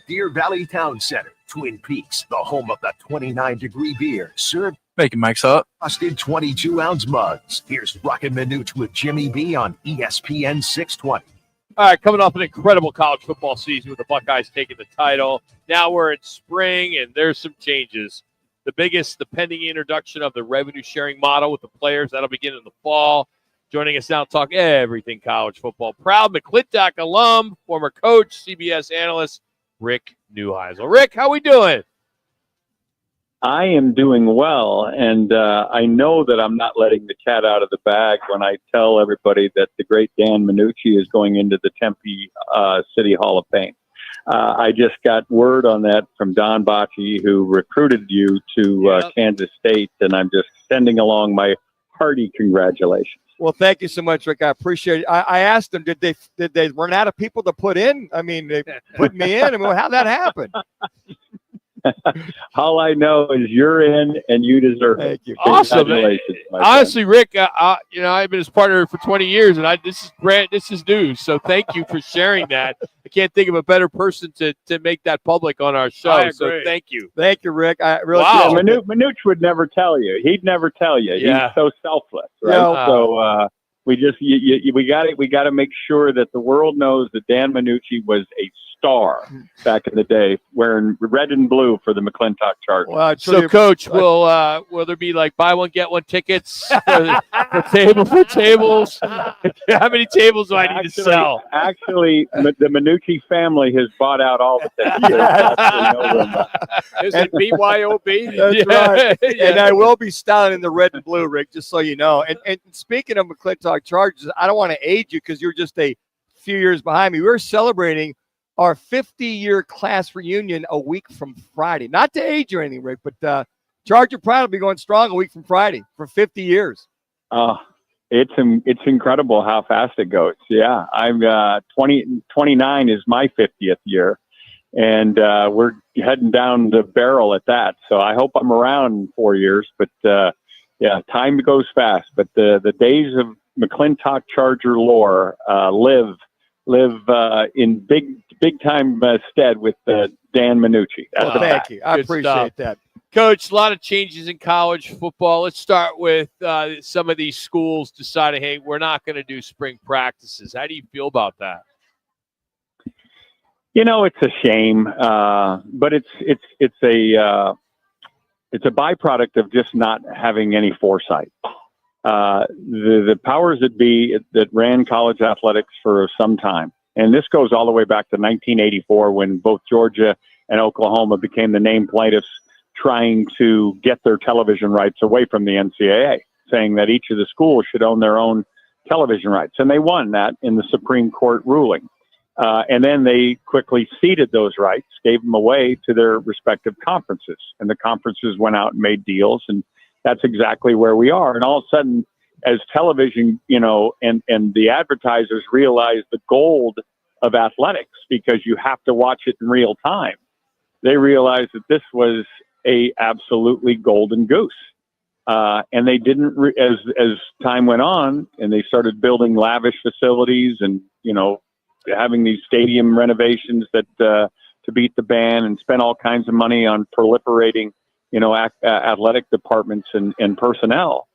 Deer Valley Town Center, Twin Peaks, the home of the 29-degree beer, served Making Mike's up. frosted 22-ounce mugs. Here's Rockin' Minute with Jimmy B on ESPN 620. All right, coming off an incredible college football season with the Buckeyes taking the title. Now we're in spring, and there's some changes. The biggest, the pending introduction of the revenue-sharing model with the players. That'll begin in the fall. Joining us now to talk everything college football. Proud McClintock alum, former coach, CBS analyst, Rick Neuheisel. Rick, how we doing? I am doing well, and I know that I'm not letting the cat out of the bag when I tell everybody that the great Dan Minucci is going into the Tempe City Hall of Fame. I just got word on that from Don Bocci, who recruited you to Kansas State, and I'm just sending along my hearty congratulations. Well, thank you so much, Rick. I appreciate it. I asked them, did they run out of people to put in? I mean, they put me in. I mean, how'd that happen? All I know is you're in, and you deserve it. Thank you. Awesome. Congratulations, my Honestly, Rick, I've been his partner for 20 years, and this is news. So thank you for sharing that. I can't think of a better person to make that public on our show. I agree. So thank you. Thank you, Rick. I really Wow. appreciate it. Minucci would never tell you. He'd never tell you. Yeah. He's so selfless, right? Yeah. So we got to make sure that the world knows that Dan Minucci was a star back in the day, wearing red and blue for the McClintock Chargers. Well, So, Coach, will there be like buy one get one tickets for tables? How many tables do I need to sell? Actually, the Minucci family has bought out all the tickets. There's absolutely no room left. Is it BYOB? That's right. And I will be styling in the red and blue, Rick, just so you know. And speaking of McClintock Chargers, I don't want to age you because you're just a few years behind me. We're celebrating our 50-year class reunion a week from Friday. Not to age or anything, Rick, but Charger Pride will be going strong a week from Friday for 50 years. It's incredible how fast it goes. Yeah, I'm 29 is my 50th year, and we're heading down the barrel at that. So I hope I'm around in 4 years. But yeah, time goes fast. But the days of McClintock Charger lore live in big time stead with Dan Minucci. That's a Thank fact. you. I Good appreciate stuff. that. Coach, a lot of changes in college football. Let's start with some of these schools deciding, hey, we're not going to do spring practices. How do you feel about that? You know, it's a shame, but it's a byproduct of just not having any foresight. The powers that be that ran college athletics for some time, and this goes all the way back to 1984 when both Georgia and Oklahoma became the named plaintiffs trying to get their television rights away from the NCAA, saying that each of the schools should own their own television rights. And they won that in the Supreme Court ruling. And then they quickly ceded those rights, gave them away to their respective conferences. And the conferences went out and made deals, and that's exactly where we are. And all of a sudden, as television, and the advertisers realize the gold of athletics because you have to watch it in real time, they realized that this was a absolutely golden goose. And they didn't, as time went on and they started building lavish facilities and, having these stadium renovations that to beat the band and spend all kinds of money on proliferating, athletic departments and personnel,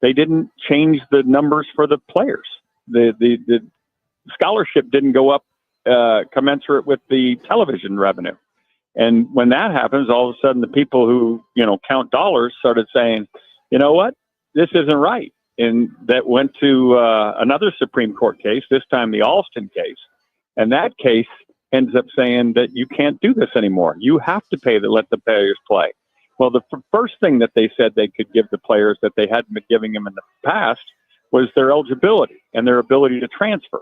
they didn't change the numbers for the players. The scholarship didn't go up commensurate with the television revenue. And when that happens, all of a sudden the people who, count dollars started saying, you know what, this isn't right. And that went to another Supreme Court case, this time the Alston case. And that case ends up saying that you can't do this anymore. You have to let the players play. Well, the first thing that they said they could give the players that they hadn't been giving them in the past was their eligibility and their ability to transfer.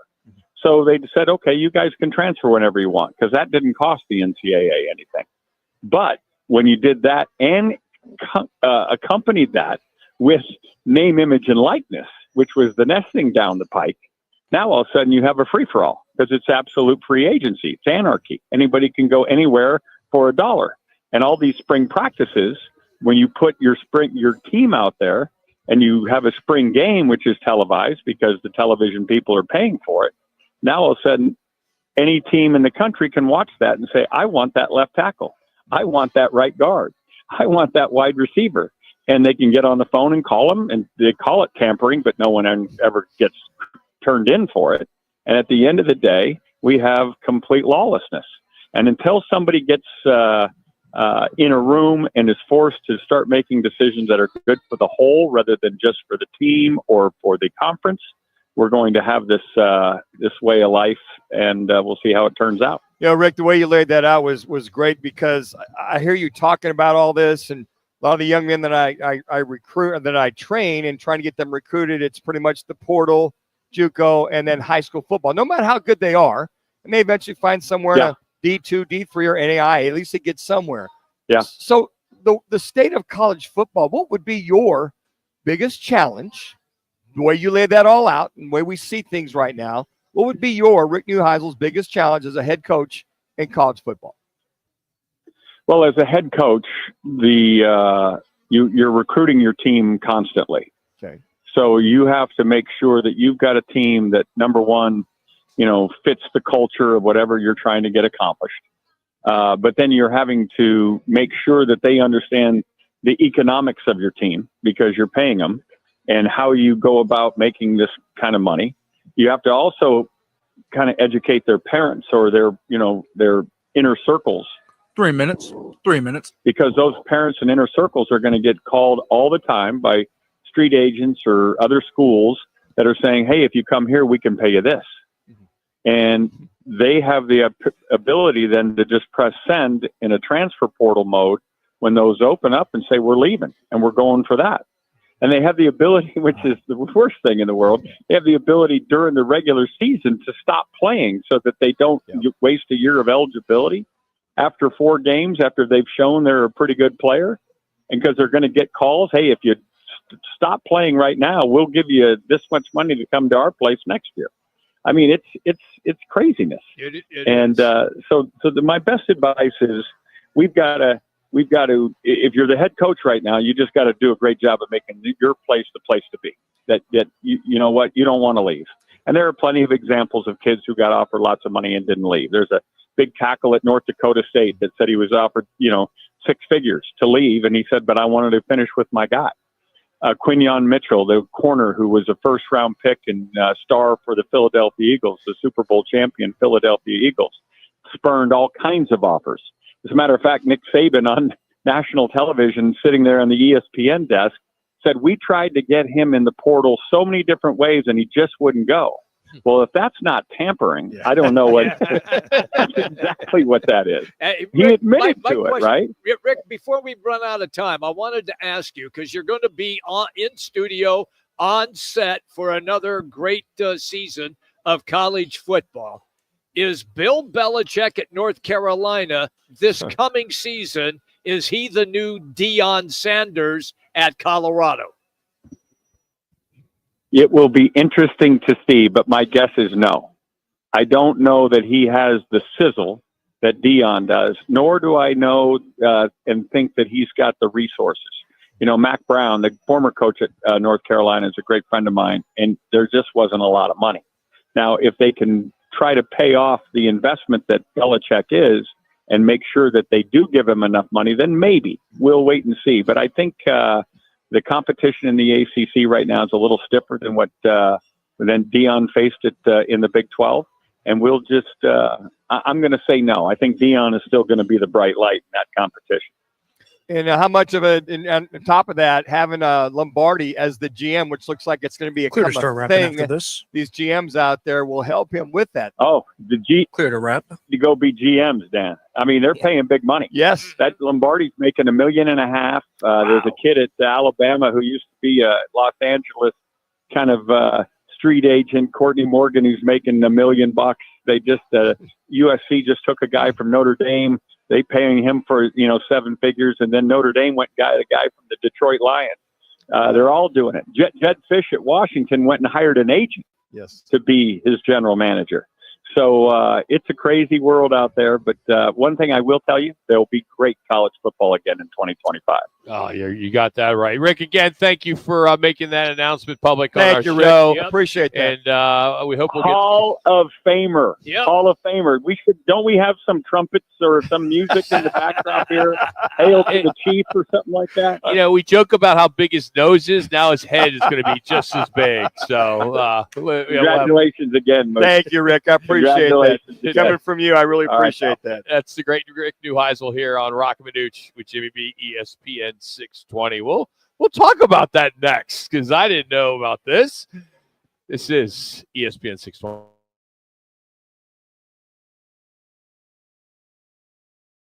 So they said, okay, you guys can transfer whenever you want, because that didn't cost the NCAA anything. But when you did that and accompanied that with name, image, and likeness, which was the next thing down the pike, now all of a sudden you have a free-for-all because it's absolute free agency. It's anarchy. Anybody can go anywhere for $1. And all these spring practices, when you put your team out there and you have a spring game, which is televised because the television people are paying for it, now all of a sudden any team in the country can watch that and say, I want that left tackle. I want that right guard. I want that wide receiver. And they can get on the phone and call them, and they call it tampering, but no one ever gets turned in for it. And at the end of the day, we have complete lawlessness. And until somebody gets in a room and is forced to start making decisions that are good for the whole rather than just for the team or for the conference, we're going to have this way of life, and we'll see how it turns out. You know, Rick, the way you laid that out was great, because I hear you talking about all this, and a lot of the young men that I recruit and that I train and trying to get them recruited, it's pretty much the portal, JUCO, and then high school football. No matter how good they are, they may eventually find somewhere in a D2, D3, or NAI. At least they get somewhere. Yeah. So the state of college football, what would be your biggest challenge? The way you laid that all out and the way we see things right now, what would be your Rick Neuheisel's biggest challenge as a head coach in college football? Well, as a head coach, you're recruiting your team constantly. Okay. So you have to make sure that you've got a team that, number one, fits the culture of whatever you're trying to get accomplished. But then you're having to make sure that they understand the economics of your team, because you're paying them, and how you go about making this kind of money. You have to also kind of educate their parents or their inner circles. 3 minutes. Because those parents and inner circles are going to get called all the time by street agents or other schools that are saying, hey, if you come here, we can pay you this. And they have the ability then to just press send in a transfer portal mode when those open up and say, we're leaving and we're going for that. And they have the ability, which is the worst thing in the world, they have the ability during the regular season to stop playing so that they don't waste a year of eligibility after 4 games, after they've shown they're a pretty good player. And because they're going to get calls, hey, if you stop playing right now, we'll give you this much money to come to our place next year. I mean, it's craziness. My best advice is we've got to, if you're the head coach right now, you just got to do a great job of making your place the place to be. That you know what, you don't want to leave. And there are plenty of examples of kids who got offered lots of money and didn't leave. There's a big tackle at North Dakota State that said he was offered, 6 figures to leave, and he said, but I wanted to finish with my guy. Quinyon Mitchell, the corner who was a first-round pick and star for the Philadelphia Eagles, the Super Bowl champion Philadelphia Eagles, spurned all kinds of offers. As a matter of fact, Nick Saban on national television, sitting there on the ESPN desk, said, we tried to get him in the portal so many different ways, and he just wouldn't go. Well, if that's not tampering, I don't know what that's exactly what that is. Rick, he admitted my to question, it, right? Rick, before we run out of time, I wanted to ask you, because you're going to be in studio, on set for another great season of college football. Is Bill Belichick at North Carolina this coming season, is he the new Deion Sanders at Colorado? It will be interesting to see, but my guess is no. I don't know that he has the sizzle that Deion does, nor do I know and think that he's got the resources. Mac Brown, the former coach at North Carolina, is a great friend of mine, and there just wasn't a lot of money. Now, if they can try to pay off the investment that Belichick is and make sure that they do give him enough money, then maybe. We'll wait and see. But I think the competition in the ACC right now is a little stiffer than what than Deion faced it in the Big 12. And we'll just I'm going to say no. I think Deion is still going to be the bright light in that competition. And how much of it, and on top of that, having Lombardi as the GM, which looks like it's going to be a Clear to start wrapping thing. after this. These GMs out there will help him with that. Oh, Clear to wrap. To go be GMs, Dan. I mean, they're paying big money. Yes. That Lombardi's making $1.5 million. There's a kid at Alabama who used to be a Los Angeles kind of street agent, Courtney Morgan, who's making $1 million. They just USC just took a guy from Notre Dame. They paying him for 7 figures, and then Notre Dame went the guy from the Detroit Lions. They're all doing it. Jed Fish at Washington went and hired an agent to be his general manager. So it's a crazy world out there. But one thing I will tell you, there'll be great college football again in 2025. Oh, you got that right. Rick, again, thank you for making that announcement public on our Thank you, show. Rick. Appreciate that. And we hope we'll Hall of Famer. Yep. Hall of Famer. Don't we have some trumpets or some music in the background here? Hail to the chief or something like that. We joke about how big his nose is. Now his head is going to be just as big. So Congratulations again, Moose. Thank you, Rick. I appreciate that. Coming from you, I really All right, appreciate that. that's the great Rick Neuheisel here on Rockin' Manooch with Jimmy B, ESPN 620. We'll talk about that next because I didn't know about this. This is ESPN 620.